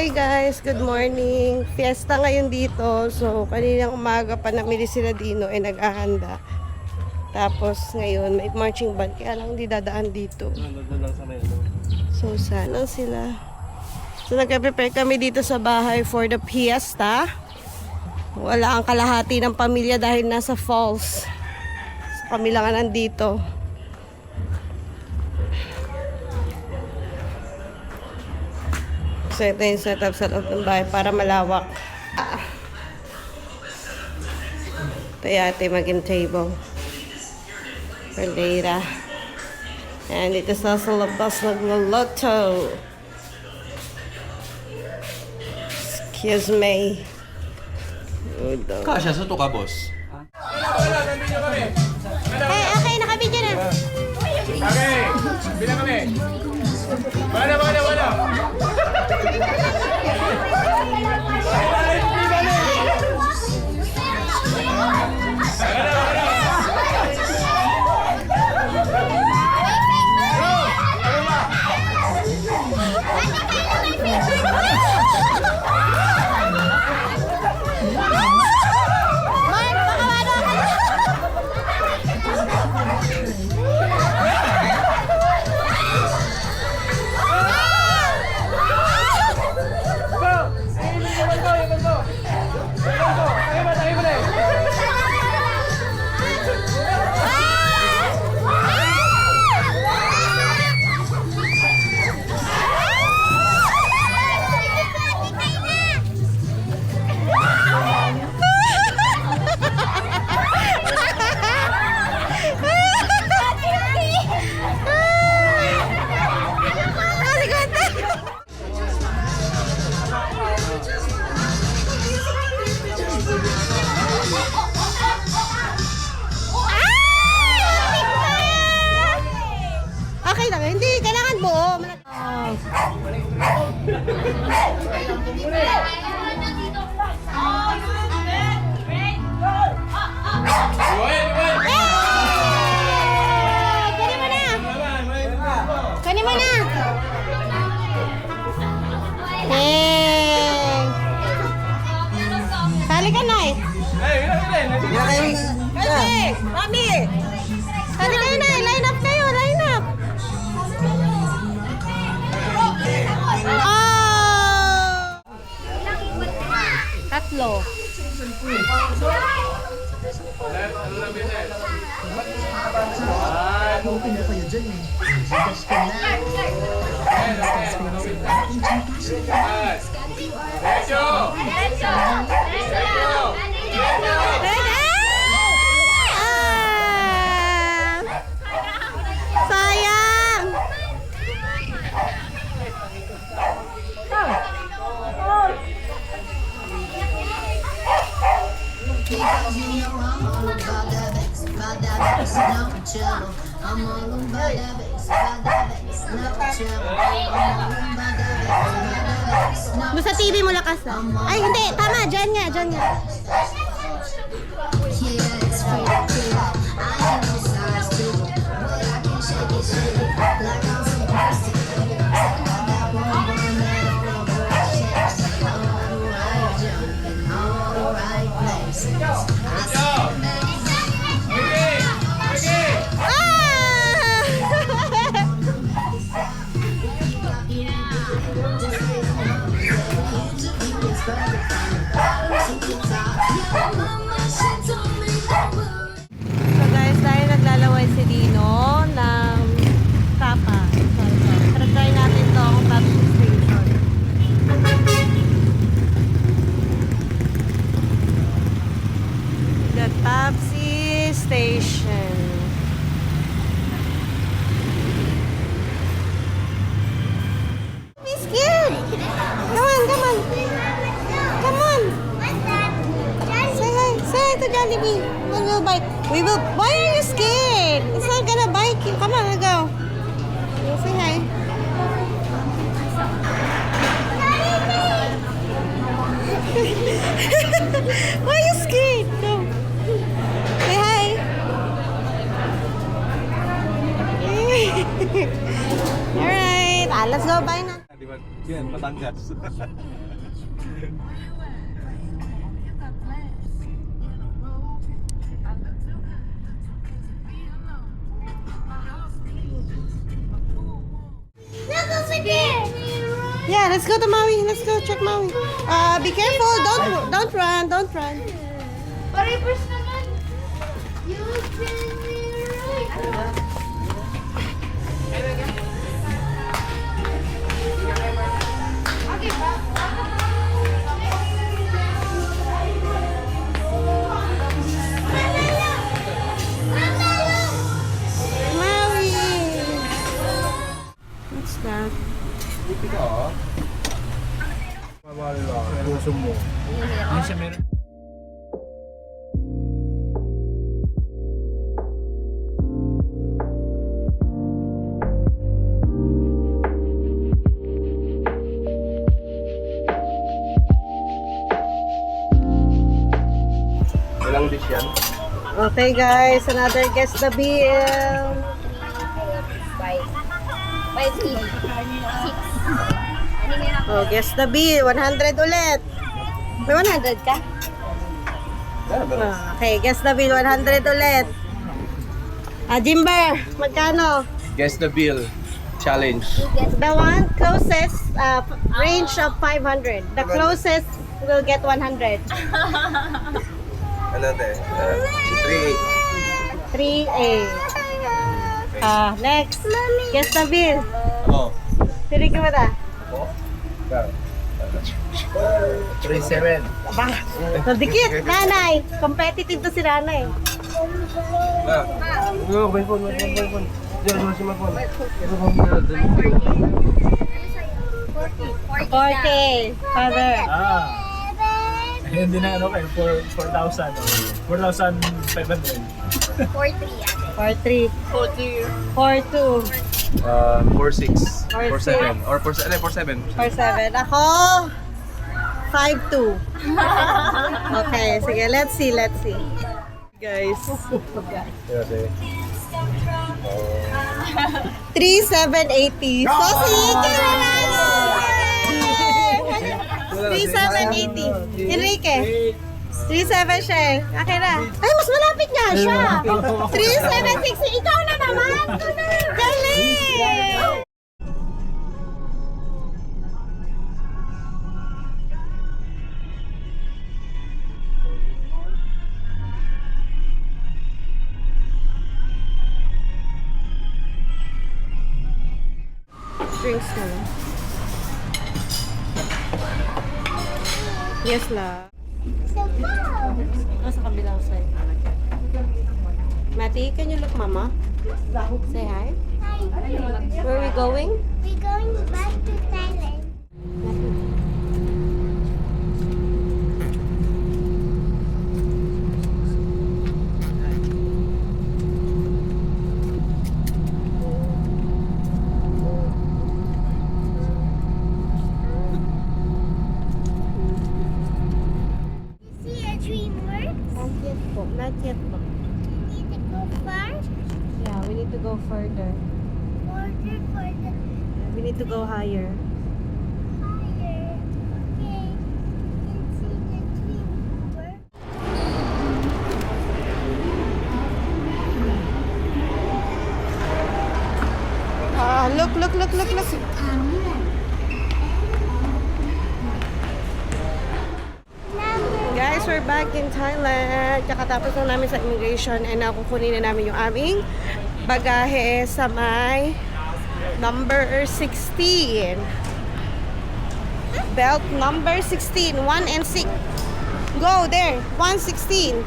Hi guys, good morning. Fiesta ngayon dito. So, kaninang umaga pa namili sila Dino ay nag-ahanda. Tapos ngayon may marching band kaya lang hindi dadaan dito. So, sana sila. So, nagka-prepare kami dito sa bahay for the fiesta. Wala ang kalahati ng pamilya dahil nasa falls. So, kami lang ang nandito. So, ito yung setup sa loob ng bahay para malawak. Ito yate maging table for later. And ito sa labas nagluluto. Excuse me. Kasya, sa to ka, boss? Hey, okay, nakabidyo na. Okay, bilang kami. Wala. Okay lang, hindi kailangan buo. Kanin mo na. Hey. Sali ka na eh. Hey, Mami. Sali kayo na, line up kayo, line up. Oh! Tatlo. Open na kayo dyan eh. Bukas ka na. Sayang! Basta TV mo lakas na. Ay, hindi. Tama. Diyan nga. Diyan nga. So guys, dahil naglalaway si Dino ng tapa. Try natin itong Pepsi Station. The Pepsi Station. Miss Kid! Come on! Come on! Say hi! Say hi to Jollibee! We will bite. Why are you scared? It's not gonna bite you. Come on, let's go. Say hi. Why are you scared? Go. Say hi. Alright. let's go, bye na. Di ba? Yan, Batangas. Look over there. Yeah, let's go to Maui. Let's go check Maui. Be careful. Don't run. Don't run. Pare-pers naman. You can be right. Okay ba? Maui. What's that? Buti ka, ah. Mabali lang. Puso mo. Hindi siya meron. Ilang dish yan? Okay guys, another guess the bill. Five feet. Six. Oh, guess the bill. 100 ulit. May 100 ka? Okay, guess the bill. 100 ulit. Jimber, magkano? Guess the bill. Challenge. The one closest range of 500. The closest will get 100. Ano te? 3. 3A. Next. Guess the bill. Oh. Sili ka ba ta? 3-7. Aba, nadikit. Nanay. Competitive to si nanay. May phone. Diyan, wala si phone. 40. Father. Hindi na ano kayo, 4,000. 4,500. 43. 42. 4-6. 4-7. 4-7. Or 4-7. 47. Ako, 5'2". Okay, sige, let's see. Guys. 3,780. So, sige na 3,780. Enrique. 3,700 siya eh. Okay na. Ay, mas malapit nga siya. 3,760. Ikaw na naman. Galing! Drinks na lang. Yes la. Sa kabilang side. Mati, can you look mama? Say hi. Where are we going? We're going back to Thailand. See a DreamWorks? Not yet po. Need to go far? Yeah, we need to go further. Further. We need to go higher. Higher. Okay. Can see the DreamWorks. Look. Guys, we're back in Thailand. Kakatapos lang namin sa immigration and nakukunin na namin yung aming bagahe sa may number 16. Belt number 16. 1 and 6. Go there. 116.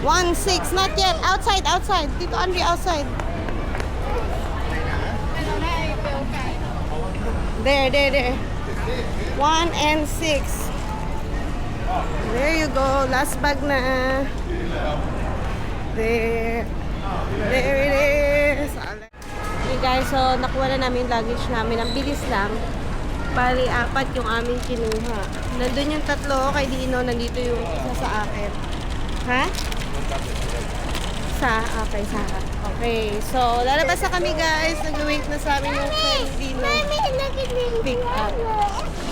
1-6. Not yet. Outside. Dito, Andre, outside. There. 1 and 6. There you go. Last bag na. There it is. Okay guys, so nakuha na namin luggage namin. Ang bilis lang. Bali, 4 yung aming kinuha. Nandun yung 3 kay Dino. Nandito yung isa sa akin. Ha? Okay, sa. Okay. So, lalabas na kami guys. Nag-wait na sa amin yung friend Dino. Mommy, look at me. Pick up.